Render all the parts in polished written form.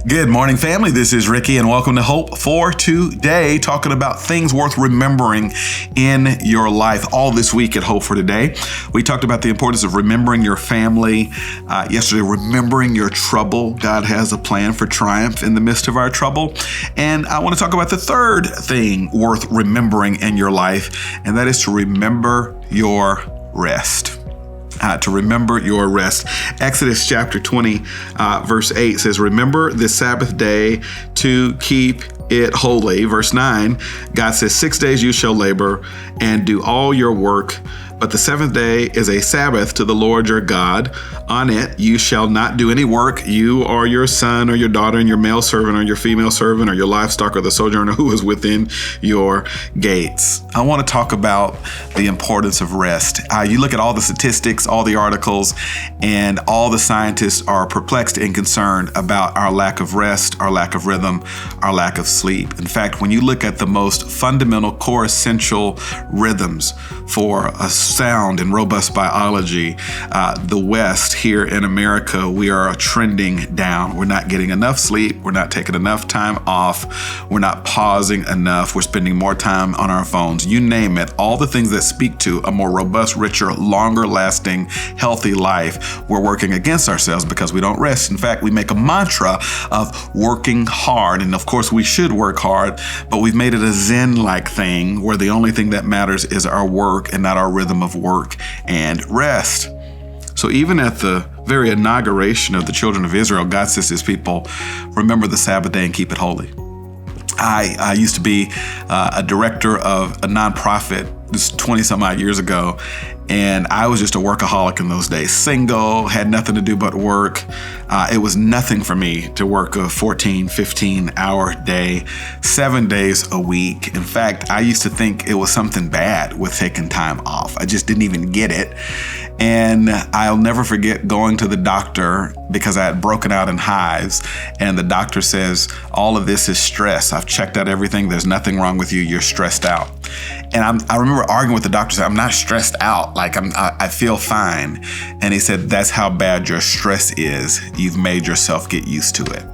Good morning, family. This is Ricky, and welcome to Hope for Today, talking about things worth remembering in your life. All this week at Hope for Today, we talked about the importance of remembering your family. Yesterday, remembering your trouble. God has a plan for triumph in the midst of our trouble. And I want to talk about the third thing worth remembering in your life, and that is to remember your rest. To remember your rest. Exodus chapter 20, verse 8 says, "Remember the Sabbath day to keep it holy." Verse 9, God says, 6 days you shall labor and do all your work, but the seventh day is a Sabbath to the Lord your God. On it you shall not do any work, you or your son or your daughter and your male servant or your female servant or your livestock or the sojourner who is within your gates. I want to talk about the importance of rest. You look at all the statistics, all the articles, and all the scientists are perplexed and concerned about our lack of rest, our lack of rhythm, our lack of sleep. In fact, when you look at the most fundamental, core essential rhythms for a sound and robust biology, the West here in America, we are trending down. We're not getting enough sleep. We're not taking enough time off. We're not pausing enough. We're spending more time on our phones. You name it. All the things that speak to a more robust, richer, longer lasting, healthy life, we're working against ourselves because we don't rest. In fact, we make a mantra of working hard. And of course, we should work hard, but we've made it a Zen-like thing where the only thing that matters is our work and not our rhythm of work and rest. So even at the very inauguration of the children of Israel, God says to his people, remember the Sabbath day and keep it holy. I used to be a director of a nonprofit 20 some odd years ago, and I was just a workaholic in those days. Single, had nothing to do but work. It was nothing for me to work a 14, 15-hour day, 7 days a week. In fact, I used to think it was something bad with taking time off. I just didn't even get it. And I'll never forget going to the doctor because I had broken out in hives, and the doctor says, all of this is stress. I've checked out everything. There's nothing wrong with you. You're stressed out. And I remember arguing with the doctor, saying, I'm not stressed out. I feel fine. And he said, that's how bad your stress is. You've made yourself get used to it.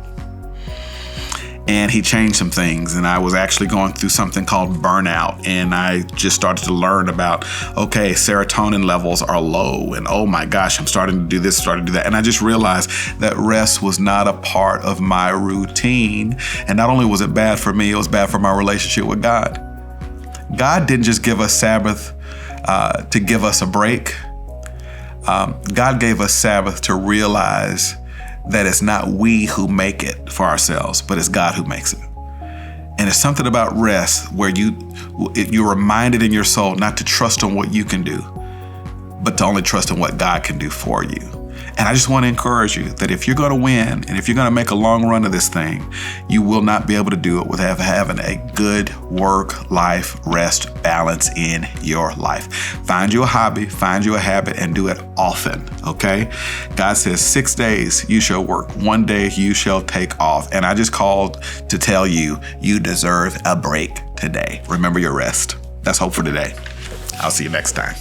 And he changed some things, and I was actually going through something called burnout, and I just started to learn about, okay, serotonin levels are low, and oh my gosh, I'm starting to do this, starting to do that. And I just realized that rest was not a part of my routine. And not only was it bad for me, it was bad for my relationship with God. God didn't just give us Sabbath to give us a break. God gave us Sabbath to realize that it's not we who make it for ourselves, but it's God who makes it. And it's something about rest where you're reminded in your soul not to trust on what you can do, but to only trust in what God can do for you. And I just want to encourage you that if you're going to win and if you're going to make a long run of this thing, you will not be able to do it without having a good work-life rest balance in your life. Find you a hobby, find you a habit, and do it often, okay? God says 6 days you shall work, 1 day you shall take off. And I just called to tell you, you deserve a break today. Remember your rest. That's Hope for Today. I'll see you next time.